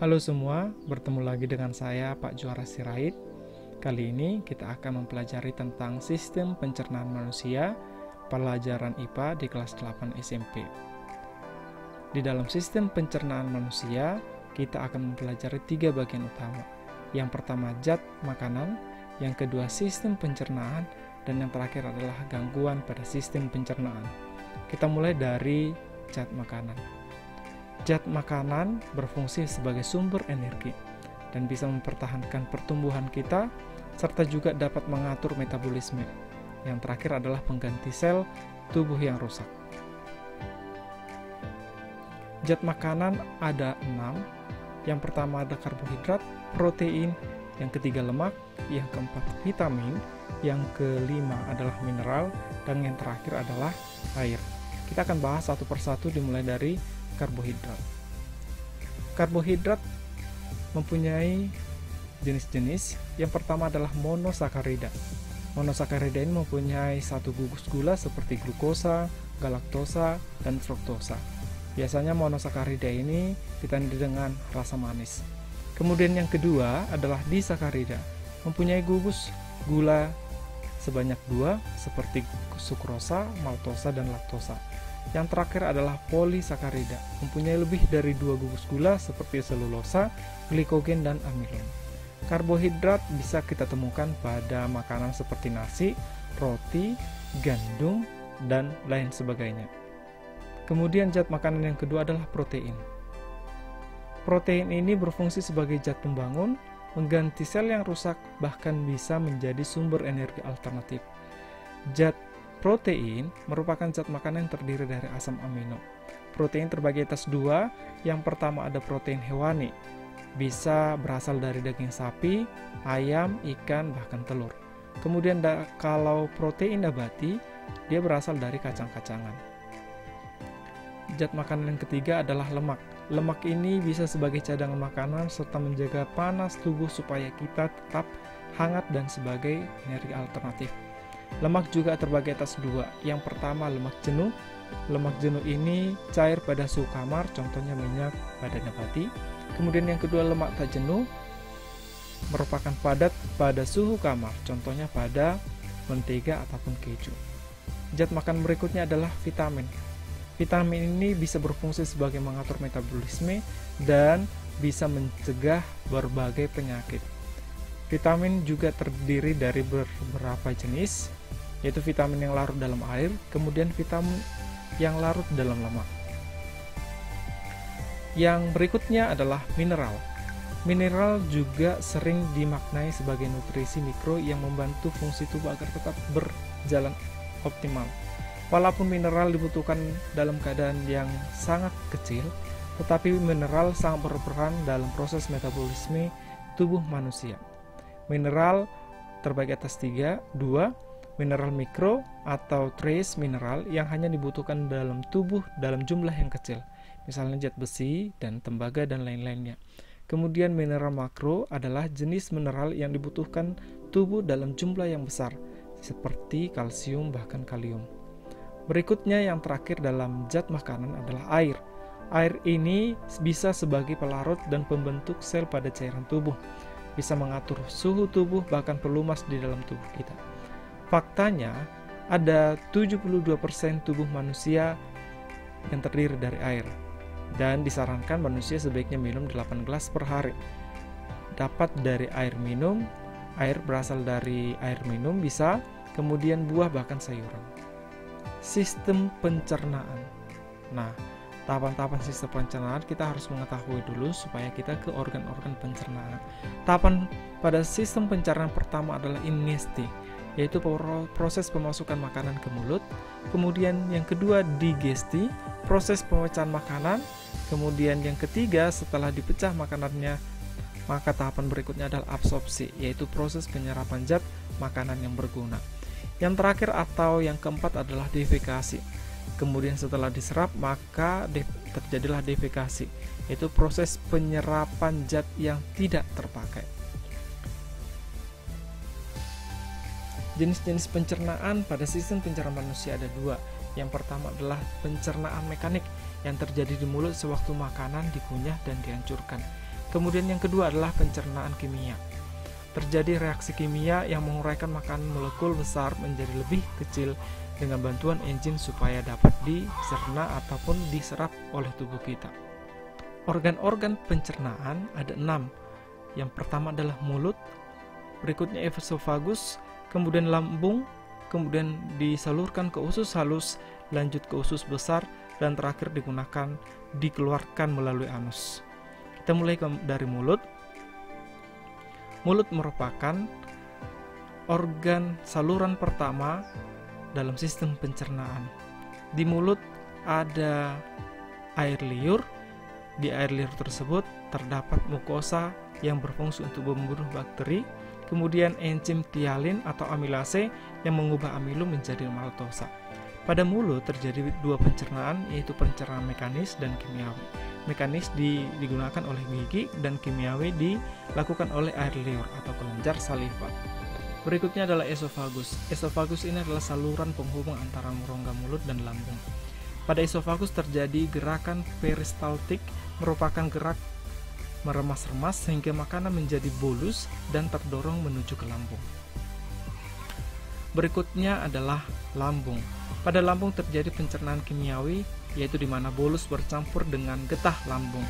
Halo semua, bertemu lagi dengan saya Pak Juara Sirait. Kali ini kita akan mempelajari tentang sistem pencernaan manusia, pelajaran IPA di kelas 8 SMP. Di dalam sistem pencernaan manusia, kita akan mempelajari 3 bagian utama. Yang pertama zat makanan, yang kedua sistem pencernaan, dan yang terakhir adalah gangguan pada sistem pencernaan. Kita mulai dari zat makanan. Zat makanan berfungsi sebagai sumber energi dan bisa mempertahankan pertumbuhan kita, serta juga dapat mengatur metabolisme. Yang terakhir adalah pengganti sel tubuh yang rusak. Zat makanan ada 6. Yang pertama ada karbohidrat, protein, yang ketiga lemak, yang keempat vitamin, yang kelima adalah mineral, dan yang terakhir adalah air. Kita akan bahas satu persatu dimulai dari karbohidrat. Karbohidrat mempunyai jenis-jenis. Yang pertama adalah monosakarida. Monosakarida ini mempunyai satu gugus gula seperti glukosa, galaktosa, dan fruktosa. Biasanya monosakarida ini ditandai dengan rasa manis. Kemudian yang kedua adalah disakarida, mempunyai gugus gula sebanyak 2 seperti sukrosa, maltosa, dan laktosa. Yang terakhir adalah polisakarida, mempunyai lebih dari 2 gugus gula seperti selulosa, glikogen, dan amilon. Karbohidrat bisa kita temukan pada makanan seperti nasi, roti, gandum, dan lain sebagainya. Kemudian zat makanan yang kedua adalah protein. Protein ini berfungsi sebagai zat pembangun, mengganti sel yang rusak, bahkan bisa menjadi sumber energi alternatif. Zat protein merupakan zat makanan yang terdiri dari asam amino. Protein terbagi atas 2. Yang pertama ada protein hewani, bisa berasal dari daging sapi, ayam, ikan, bahkan telur. Kemudian kalau protein nabati, dia berasal dari kacang-kacangan. Zat makanan yang ketiga adalah lemak. Lemak ini bisa sebagai cadangan makanan serta menjaga panas tubuh supaya kita tetap hangat dan sebagai energi alternatif. Lemak juga terbagi atas 2. Yang pertama lemak jenuh. Lemak jenuh ini cair pada suhu kamar, contohnya minyak pada nabati. Kemudian yang kedua lemak tak jenuh, merupakan padat pada suhu kamar, contohnya pada mentega ataupun keju. Zat makan berikutnya adalah vitamin. Vitamin ini bisa berfungsi sebagai mengatur metabolisme dan bisa mencegah berbagai penyakit. Vitamin juga terdiri dari beberapa jenis, yaitu vitamin yang larut dalam air, kemudian vitamin yang larut dalam lemak. Yang berikutnya adalah mineral. Mineral juga sering dimaknai sebagai nutrisi mikro yang membantu fungsi tubuh agar tetap berjalan optimal. Walaupun mineral dibutuhkan dalam keadaan yang sangat kecil, tetapi mineral sangat berperan dalam proses metabolisme tubuh manusia. Mineral terbagi atas 2. Mineral mikro atau trace mineral yang hanya dibutuhkan dalam tubuh dalam jumlah yang kecil, misalnya zat besi dan tembaga dan lain-lainnya. Kemudian mineral makro adalah jenis mineral yang dibutuhkan tubuh dalam jumlah yang besar, seperti kalsium bahkan kalium. Berikutnya yang terakhir dalam zat makanan adalah air. Air ini bisa sebagai pelarut dan pembentuk sel pada cairan tubuh, bisa mengatur suhu tubuh, bahkan pelumas di dalam tubuh kita. Faktanya, ada 72% tubuh manusia yang terdiri dari air, dan disarankan manusia sebaiknya minum 8 gelas per hari. Dapat dari air minum, air berasal dari air minum bisa, kemudian buah bahkan sayuran. Sistem pencernaan. Nah, tahapan-tahapan sistem pencernaan kita harus mengetahui dulu supaya kita ke organ-organ pencernaan. Tahapan pada sistem pencernaan pertama adalah ingesti, yaitu proses pemasukan makanan ke mulut. Kemudian yang kedua digesti, proses pemecahan makanan. Kemudian yang ketiga setelah dipecah makanannya, maka tahapan berikutnya adalah absorpsi, yaitu proses penyerapan zat makanan yang berguna. Yang terakhir atau yang keempat adalah defekasi. Kemudian setelah diserap maka terjadilah defekasi, yaitu proses penyerapan zat yang tidak terpakai. Jenis-jenis pencernaan pada sistem pencernaan manusia ada 2. Yang pertama adalah pencernaan mekanik yang terjadi di mulut sewaktu makanan dikunyah dan dihancurkan. Kemudian yang kedua adalah pencernaan kimia. Terjadi reaksi kimia yang menguraikan makanan molekul besar menjadi lebih kecil dengan bantuan enzim supaya dapat dicerna ataupun diserap oleh tubuh kita. Organ-organ pencernaan ada 6. Yang pertama adalah mulut, berikutnya esofagus, kemudian lambung, kemudian disalurkan ke usus halus, lanjut ke usus besar, dan terakhir dikeluarkan melalui anus. Kita mulai dari mulut. Mulut merupakan organ saluran pertama dalam sistem pencernaan. Di mulut ada air liur. Di air liur tersebut terdapat mukosa yang berfungsi untuk membunuh bakteri. Kemudian enzim tialin atau amilase yang mengubah amilum menjadi maltosa. Pada mulut terjadi 2 pencernaan, yaitu pencernaan mekanis dan kimiawi. Mekanis digunakan oleh gigi dan kimiawi dilakukan oleh air liur atau kelenjar saliva. Berikutnya adalah esofagus. Esofagus ini adalah saluran penghubung antara rongga mulut dan lambung. Pada esofagus terjadi gerakan peristaltik, merupakan gerak meremas-remas sehingga makanan menjadi bolus dan terdorong menuju ke lambung. Berikutnya adalah lambung. Pada lambung terjadi pencernaan kimiawi, yaitu di mana bolus bercampur dengan getah lambung.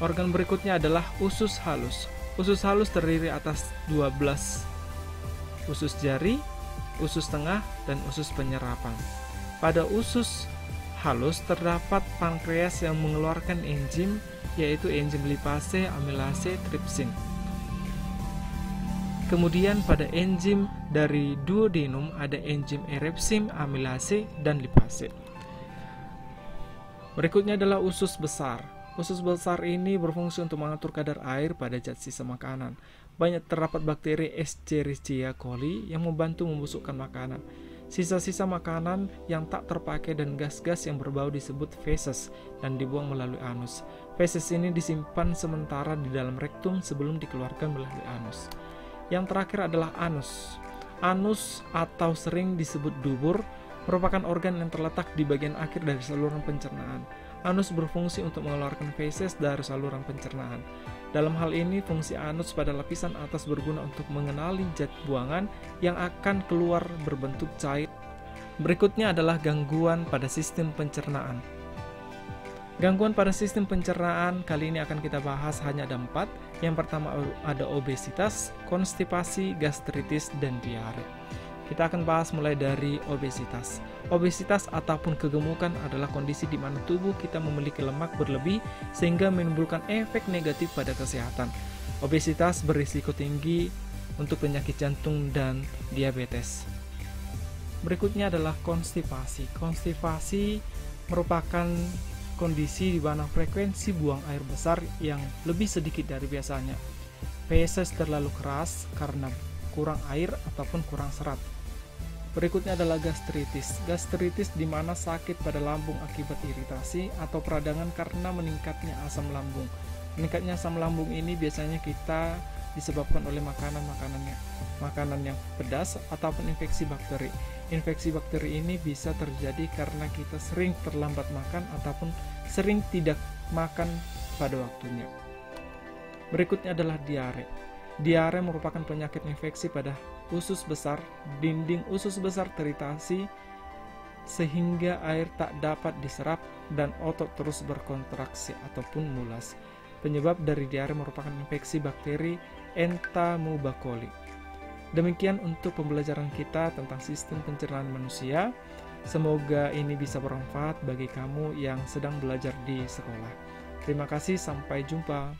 Organ berikutnya adalah usus halus. Usus halus terdiri atas 12 usus jari, usus tengah, dan usus penyerapan. Pada usus halus terdapat pankreas yang mengeluarkan enzim, yaitu enzim lipase, amilase, tripsin. Kemudian pada enzim dari duodenum ada enzim erepsim, amilase, dan lipase. Berikutnya adalah usus besar. Usus besar ini berfungsi untuk mengatur kadar air pada zat sisa makanan. Banyak terdapat bakteri Escherichia coli yang membantu membusukkan makanan. Sisa-sisa makanan yang tak terpakai dan gas-gas yang berbau disebut feses dan dibuang melalui anus. Feses ini disimpan sementara di dalam rektum sebelum dikeluarkan melalui anus. Yang terakhir adalah anus. Anus atau sering disebut dubur merupakan organ yang terletak di bagian akhir dari saluran pencernaan. Anus berfungsi untuk mengeluarkan feses dari saluran pencernaan. Dalam hal ini, fungsi anus pada lapisan atas berguna untuk mengenali zat buangan yang akan keluar berbentuk cair. Berikutnya adalah gangguan pada sistem pencernaan. Gangguan pada sistem pencernaan kali ini akan kita bahas hanya ada 4. Yang pertama ada obesitas, konstipasi, gastritis, dan diare. Kita akan bahas mulai dari obesitas. Obesitas ataupun kegemukan adalah kondisi di mana tubuh kita memiliki lemak berlebih sehingga menimbulkan efek negatif pada kesehatan. Obesitas berisiko tinggi untuk penyakit jantung dan diabetes. Berikutnya adalah konstipasi. Konstipasi merupakan kondisi di mana frekuensi buang air besar yang lebih sedikit dari biasanya. Feses terlalu keras karena kurang air ataupun kurang serat. Berikutnya adalah gastritis. Gastritis di mana sakit pada lambung akibat iritasi atau peradangan karena meningkatnya asam lambung. Meningkatnya asam lambung ini biasanya kita disebabkan oleh makanan yang pedas ataupun infeksi bakteri. Infeksi bakteri ini bisa terjadi karena kita sering terlambat makan ataupun sering tidak makan pada waktunya. Berikutnya adalah diare. Diare merupakan penyakit infeksi pada usus besar. Dinding usus besar teritasi sehingga air tak dapat diserap dan otot terus berkontraksi ataupun mulas. Penyebab dari diare merupakan infeksi bakteri Entamoeba-coli. Demikian untuk pembelajaran kita tentang sistem pencernaan manusia. Semoga ini bisa bermanfaat bagi kamu yang sedang belajar di sekolah. Terima kasih, sampai jumpa.